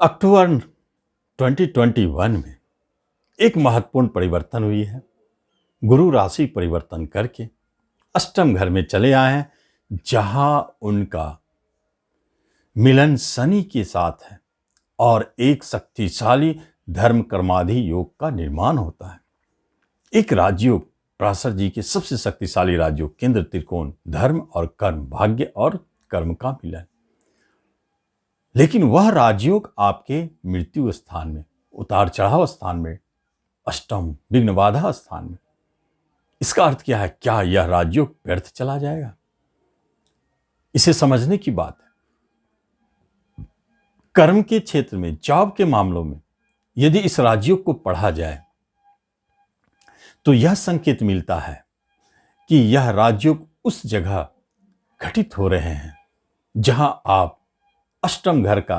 अक्टूबर 2021 में एक महत्वपूर्ण परिवर्तन हुई है। गुरु राशि परिवर्तन करके अष्टम घर में चले आए हैं, जहां उनका मिलन शनि के साथ है और एक शक्तिशाली धर्म कर्माधि योग का निर्माण होता है। एक राजयोग, पराशर जी के सबसे शक्तिशाली राजयोग, केंद्र त्रिकोण, धर्म और कर्म, भाग्य और कर्म का मिलन। लेकिन वह राजयोग आपके मृत्यु स्थान में, उतार चढ़ाव स्थान में, अष्टम विघ्न बाधा स्थान में। इसका अर्थ क्या है? क्या यह राजयोग व्यर्थ चला जाएगा? इसे समझने की बात है। कर्म के क्षेत्र में, जॉब के मामलों में यदि इस राजयोग को पढ़ा जाए तो यह संकेत मिलता है कि यह राजयोग उस जगह घटित हो रहे हैं जहां आप अष्टम घर का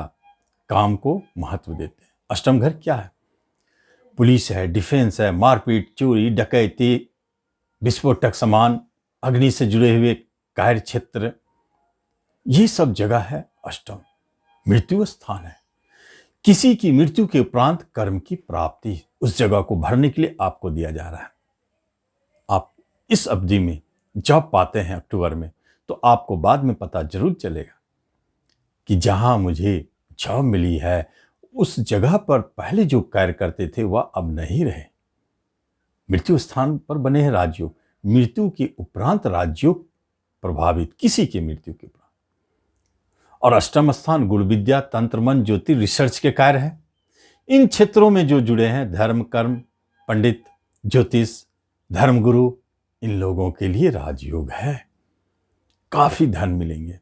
काम को महत्व देते हैं। अष्टम घर क्या है? पुलिस है, डिफेंस है, मारपीट, चोरी, डकैती, विस्फोटक सामान, अग्नि से जुड़े हुए कार्य क्षेत्र, ये सब जगह है अष्टम। मृत्यु स्थान है। किसी की मृत्यु के उपरांत कर्म की प्राप्ति, उस जगह को भरने के लिए आपको दिया जा रहा है। आप इस अवधि में जॉब पाते हैं अक्टूबर में, तो आपको बाद में पता जरूर चलेगा कि जहां मुझे जॉब मिली है उस जगह पर पहले जो कार्य करते थे वह अब नहीं रहे। मृत्यु स्थान पर बने हैं राजयोग। मृत्यु के उपरांत राजयोग प्रभावित, किसी की मृत्यु के उपरांत। और अष्टम स्थान गुरु विद्या, तंत्र, मन, ज्योति, रिसर्च के कार्य है। इन क्षेत्रों में जो जुड़े हैं, धर्म, कर्म, पंडित, ज्योतिष, धर्मगुरु, इन लोगों के लिए राजयोग है। काफी धन मिलेंगे,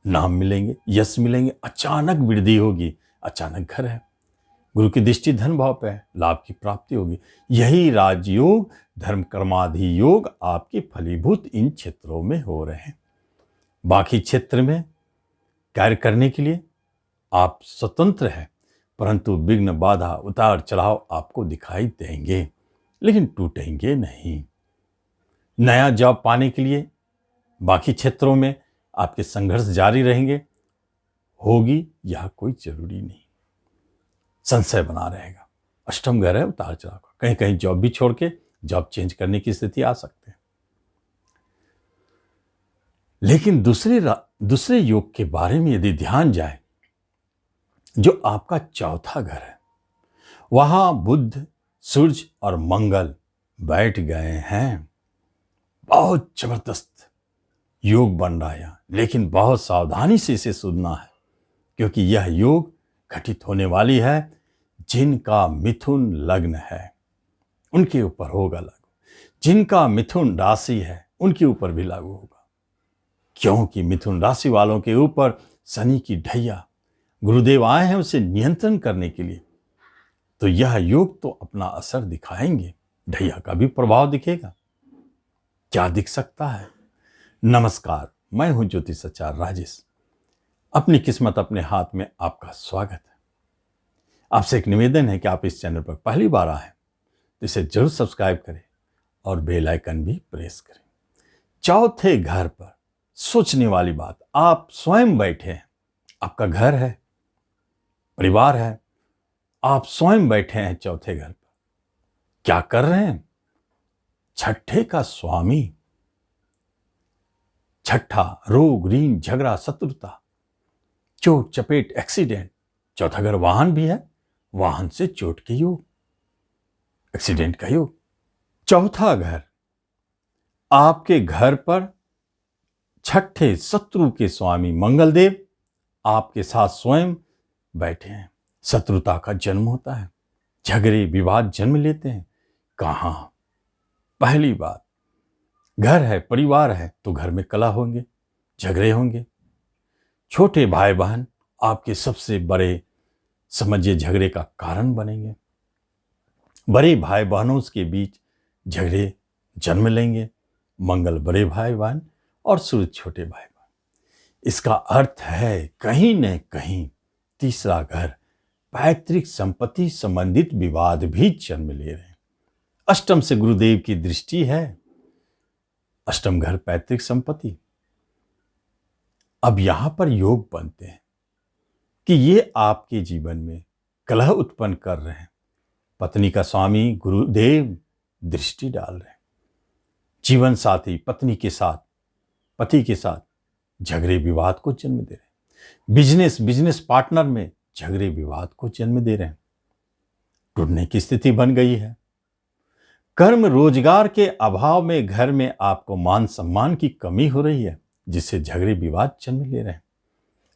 नाम मिलेंगे, यश मिलेंगे, अचानक वृद्धि होगी। अचानक घर है, गुरु की दृष्टि धन भाव पे है, लाभ की प्राप्ति होगी। यही राजयोग, धर्म कर्माधि योग आपके फलीभूत इन क्षेत्रों में हो रहे हैं। बाकी क्षेत्र में कार्य करने के लिए आप स्वतंत्र हैं, परंतु विघ्न बाधा उतार चढ़ाव आपको दिखाई देंगे, लेकिन टूटेंगे नहीं। नया जॉब पाने के लिए बाकी क्षेत्रों में आपके संघर्ष जारी रहेंगे। होगी यह कोई जरूरी नहीं, संशय बना रहेगा। अष्टम घर है उतार चढ़ाव का। कहीं कहीं जॉब भी छोड़ के जॉब चेंज करने की स्थिति आ सकते हैं। लेकिन दूसरे योग के बारे में यदि ध्यान जाए, जो आपका चौथा घर है, वहां बुध, सूर्य और मंगल बैठ गए हैं। बहुत जबरदस्त योग बन रहा है, लेकिन बहुत सावधानी से इसे सुनना है, क्योंकि यह योग घटित होने वाली है जिनका मिथुन लग्न है उनके ऊपर होगा लागू, जिनका मिथुन राशि है उनके ऊपर भी लागू होगा। क्योंकि मिथुन राशि वालों के ऊपर शनि की ढैया, गुरुदेव आए हैं उसे नियंत्रण करने के लिए। तो यह योग तो अपना असर दिखाएंगे, ढैया का भी प्रभाव दिखेगा। क्या दिख सकता है? नमस्कार, मैं हूं ज्योतिषाचार्य राजेश। अपनी किस्मत अपने हाथ में आपका स्वागत है। आपसे एक निवेदन है कि आप इस चैनल पर पहली बार आए तो इसे जरूर सब्सक्राइब करें और बेल आइकन भी प्रेस करें। चौथे घर पर सोचने वाली बात, आप स्वयं बैठे हैं, आपका घर है, परिवार है, आप स्वयं बैठे हैं चौथे घर पर। क्या कर रहे हैं? छठे का स्वामी, छठा रोग, ऋण, झगड़ा, शत्रुता, चोट चपेट, एक्सीडेंट। चौथा घर वाहन भी है, वाहन से चोट के योग, एक्सीडेंट का योग। चौथा घर आपके घर पर छठे शत्रु के स्वामी मंगलदेव आपके साथ स्वयं बैठे हैं। शत्रुता का जन्म होता है, झगड़े विवाद जन्म लेते हैं। कहां? पहली बात, घर है, परिवार है, तो घर में कलह होंगे, झगड़े होंगे। छोटे भाई बहन आपके सबसे बड़े, समझिए, झगड़े का कारण बनेंगे। बड़े भाई बहनों के बीच झगड़े जन्म लेंगे। मंगल बड़े भाई बहन और सूर्य छोटे भाई बहन। इसका अर्थ है कहीं न कहीं तीसरा घर पैतृक संपत्ति संबंधित विवाद भी जन्म ले रहे हैं। अष्टम से गुरुदेव की दृष्टि है, अष्टम घर पैतृक संपत्ति। अब यहां पर योग बनते हैं। कि ये आपके जीवन में कलह उत्पन्न कर रहे हैं। पत्नी का स्वामी गुरुदेव दृष्टि डाल रहे हैं। जीवन साथी पत्नी के साथ, पति के साथ झगड़े विवाद को जन्म दे रहे हैं। बिजनेस पार्टनर में झगड़े विवाद को जन्म दे रहे हैं। टूटने की स्थिति बन गई है। कर्म रोजगार के अभाव में घर में आपको मान सम्मान की कमी हो रही है, जिससे झगड़े विवाद जन्म ले रहे हैं।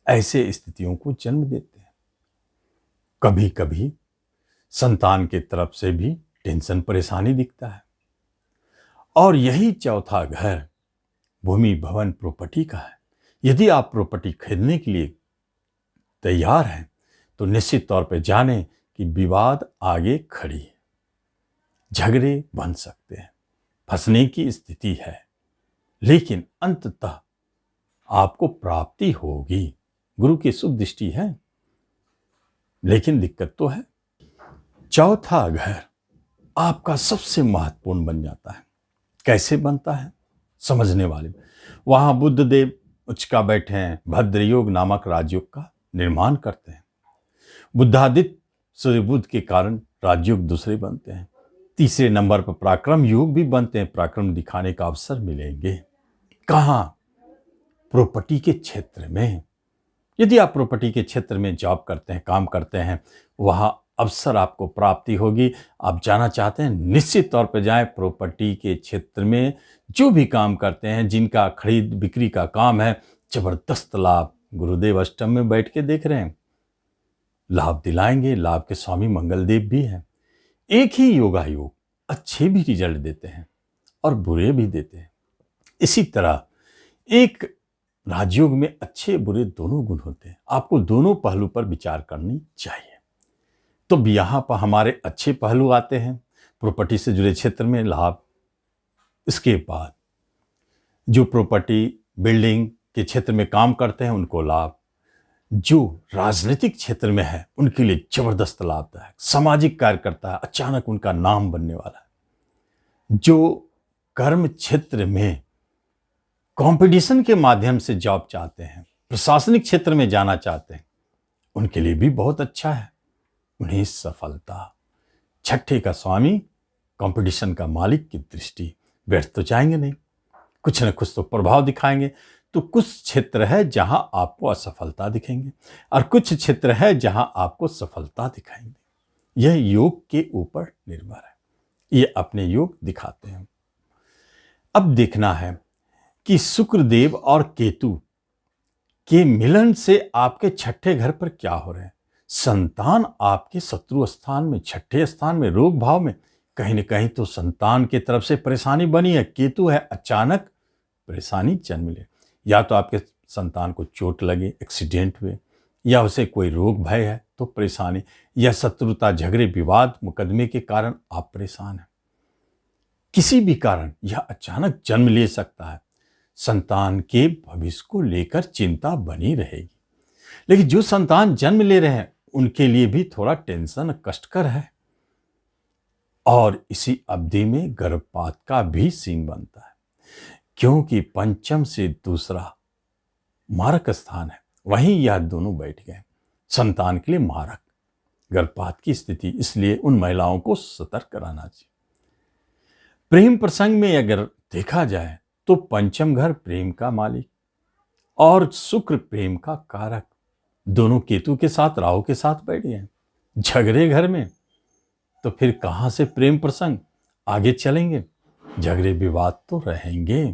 ऐसे स्थितियों को जन्म देते हैं। कभी कभी संतान की तरफ से भी टेंशन परेशानी दिखता है। और यही चौथा घर भूमि भवन प्रॉपर्टी का है। यदि आप प्रॉपर्टी खरीदने के लिए तैयार हैं तो निश्चित तौर पर जानें कि विवाद आगे खड़ी है। झगड़े बन सकते हैं, फंसने की स्थिति है, लेकिन अंततः आपको प्राप्ति होगी। गुरु की शुभ दृष्टि है, लेकिन दिक्कत तो है। चौथा घर आपका सबसे महत्वपूर्ण बन जाता है। कैसे बनता है समझने वाले। वहां बुद्ध देव उचका बैठे हैं, भद्र योग नामक राजयोग का निर्माण करते हैं। बुद्धादित्य सूर्य बुद्ध के कारण राजयोग दूसरे बनते हैं। तीसरे नंबर पर पराक्रम योग भी बनते हैं। पराक्रम दिखाने का अवसर मिलेंगे। कहाँ? प्रॉपर्टी के क्षेत्र में। यदि आप प्रॉपर्टी के क्षेत्र में जॉब करते हैं, काम करते हैं, वहां अवसर आपको प्राप्ति होगी। आप जाना चाहते हैं, निश्चित तौर पर जाएं। प्रॉपर्टी के क्षेत्र में जो भी काम करते हैं, जिनका खरीद बिक्री का काम है, जबरदस्त लाभ गुरुदेव अष्टम में बैठ के देख रहे हैं। लाभ दिलाएंगे। लाभ के स्वामी मंगलदेव भी हैं। एक ही योगायोग अच्छे भी रिजल्ट देते हैं और बुरे भी देते हैं। इसी तरह एक राजयोग में अच्छे बुरे दोनों गुण होते हैं। आपको दोनों पहलू पर विचार करनी चाहिए। तो यहाँ पर हमारे अच्छे पहलू आते हैं। प्रॉपर्टी से जुड़े क्षेत्र में लाभ। इसके बाद जो प्रॉपर्टी बिल्डिंग के क्षेत्र में काम करते हैं उनको लाभ। जो राजनीतिक क्षेत्र में है उनके लिए जबरदस्त लाभदायक। सामाजिक कार्यकर्ता है, अचानक उनका नाम बनने वाला है। जो कर्म क्षेत्र में कंपटीशन के माध्यम से जॉब चाहते हैं, प्रशासनिक क्षेत्र में जाना चाहते हैं, उनके लिए भी बहुत अच्छा है। उन्हें सफलता। छठे का स्वामी कंपटीशन का मालिक की दृष्टि। व्यर्थ तो जाएंगे नहीं, कुछ न कुछ तो प्रभाव दिखाएंगे। तो कुछ क्षेत्र है जहां आपको असफलता दिखेंगे और कुछ क्षेत्र है जहां आपको सफलता दिखाएंगे। यह योग के ऊपर निर्भर है। ये अपने योग दिखाते हैं। अब देखना है कि शुक्रदेव और केतु के मिलन से आपके छठे घर पर क्या हो रहे हैं। संतान आपके शत्रु स्थान में, छठे स्थान में, रोग भाव में। कहीं न कहीं तो संतान की तरफ से परेशानी बनी है। केतु है, अचानक परेशानी जन्म ले। या तो आपके संतान को चोट लगे, एक्सीडेंट हुए, या उसे कोई रोग भय है तो परेशानी, या शत्रुता, झगड़े, विवाद, मुकदमे के कारण आप परेशान हैं। किसी भी कारण यह अचानक जन्म ले सकता है। संतान के भविष्य को लेकर चिंता बनी रहेगी। लेकिन जो संतान जन्म ले रहे हैं उनके लिए भी थोड़ा टेंशन कष्टकर है। और इसी अवधि में गर्भपात का भी सीन बनता है, क्योंकि पंचम से दूसरा मारक स्थान है, वहीं यह दोनों बैठ गए। संतान के लिए मारक, गर्भपात की स्थिति। इसलिए उन महिलाओं को सतर्क रहना चाहिए। प्रेम प्रसंग में अगर देखा जाए तो पंचम घर प्रेम का मालिक और शुक्र प्रेम का कारक, दोनों केतु के साथ, राहु के साथ बैठ गए झगड़े घर में। तो फिर कहां से प्रेम प्रसंग आगे चलेंगे? झगड़े विवाद तो रहेंगे।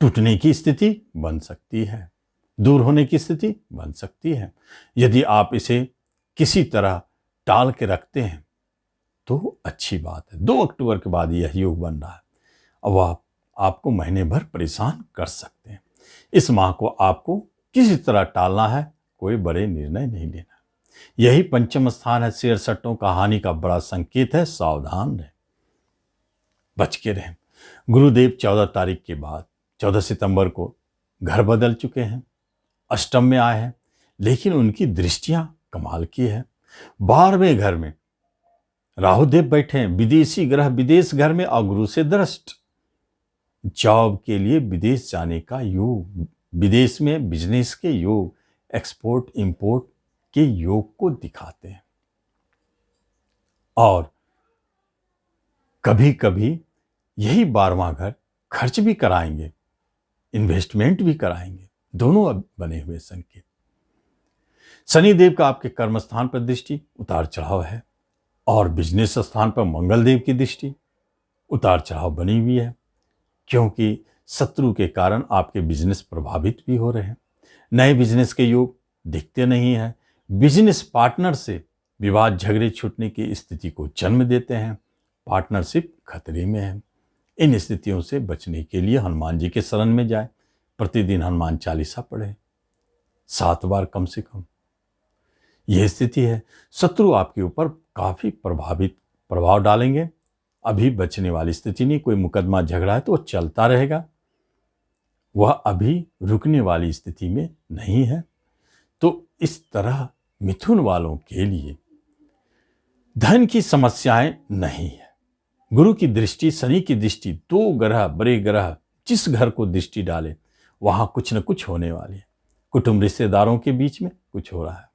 टूटने की स्थिति बन सकती है, दूर होने की स्थिति बन सकती है। यदि आप इसे किसी तरह टाल के रखते हैं तो अच्छी बात है। 2 अक्टूबर के बाद यह योग बन रहा है। अब आपको महीने भर परेशान कर सकते हैं। इस माह को आपको किसी तरह टालना है, कोई बड़े निर्णय नहीं लेना। यही पंचम स्थान है, शेयर सट्टों का हानि का बड़ा संकेत है। सावधान रहें, बच के रहें। गुरुदेव 14 तारीख के बाद 14 सितंबर को घर बदल चुके हैं, अष्टम में आए हैं, लेकिन उनकी दृष्टियां कमाल की है। 12वें घर में राहुदेव बैठे हैं, विदेशी ग्रह विदेश घर में, और गुरु से दृष्ट। जॉब के लिए विदेश जाने का योग, विदेश में बिजनेस के योग, एक्सपोर्ट इंपोर्ट के योग को दिखाते हैं। और कभी कभी यही 12वां घर खर्च भी कराएंगे, इन्वेस्टमेंट भी कराएंगे, दोनों अब बने हुए संकेत। शनिदेव का आपके कर्म स्थान पर दृष्टि उतार चढ़ाव है और बिजनेस स्थान पर मंगल देव की दृष्टि उतार चढ़ाव बनी हुई है, क्योंकि शत्रु के कारण आपके बिजनेस प्रभावित भी हो रहे हैं। नए बिजनेस के योग दिखते नहीं हैं। बिजनेस पार्टनर से विवाद झगड़े छूटने की स्थिति को जन्म देते हैं। पार्टनरशिप खतरे में है। इन स्थितियों से बचने के लिए हनुमान जी के शरण में जाए। प्रतिदिन हनुमान चालीसा पढ़े 7 बार कम से कम। यह स्थिति है। शत्रु आपके ऊपर काफी प्रभाव डालेंगे। अभी बचने वाली स्थिति नहीं। कोई मुकदमा झगड़ा है तो वो चलता रहेगा, वह अभी रुकने वाली स्थिति में नहीं है। तो इस तरह मिथुन वालों के लिए धन की समस्याएं नहीं है। गुरु की दृष्टि, शनि की दृष्टि, 2 ग्रह, बड़े ग्रह जिस घर को दृष्टि डाले वहां कुछ न कुछ होने वाली है। कुटुंब रिश्तेदारों के बीच में कुछ हो रहा है,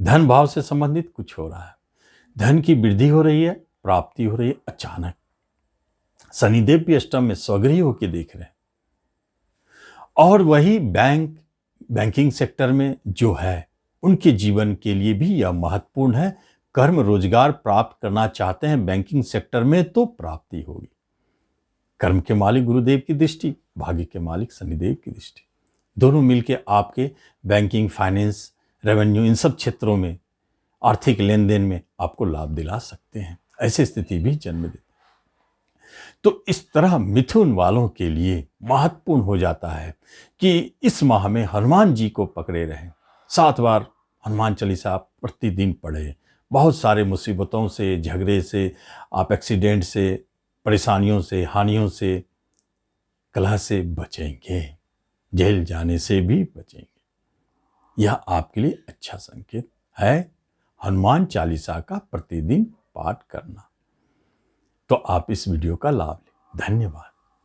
धन भाव से संबंधित कुछ हो रहा है, धन की वृद्धि हो रही है, प्राप्ति हो रही है अचानक। शनिदेव भी अष्टम में स्वगृही होकर देख रहे हैं। और वही बैंकिंग सेक्टर में जो है उनके जीवन के लिए भी यह महत्वपूर्ण है। कर्म रोजगार प्राप्त करना चाहते हैं बैंकिंग सेक्टर में तो प्राप्ति होगी। कर्म के मालिक गुरुदेव की दृष्टि, भाग्य के मालिक शनिदेव की दृष्टि, दोनों मिलकर आपके बैंकिंग, फाइनेंस, रेवेन्यू, इन सब क्षेत्रों में आर्थिक लेन देन में आपको लाभ दिला सकते हैं। ऐसी स्थिति भी जन्म देते हैं। तो इस तरह मिथुन वालों के लिए महत्वपूर्ण हो जाता है कि इस माह में हनुमान जी को पकड़े रहें। 7 बार हनुमान चालीसा आप प्रतिदिन पढ़े। बहुत सारे मुसीबतों से, झगड़े से, आप एक्सीडेंट से, परेशानियों से, हानियों से, कलह से बचेंगे, जेल जाने से भी बचेंगे। यह आपके लिए अच्छा संकेत है हनुमान चालीसा का प्रतिदिन पाठ करना। तो आप इस वीडियो का लाभ लें। धन्यवाद।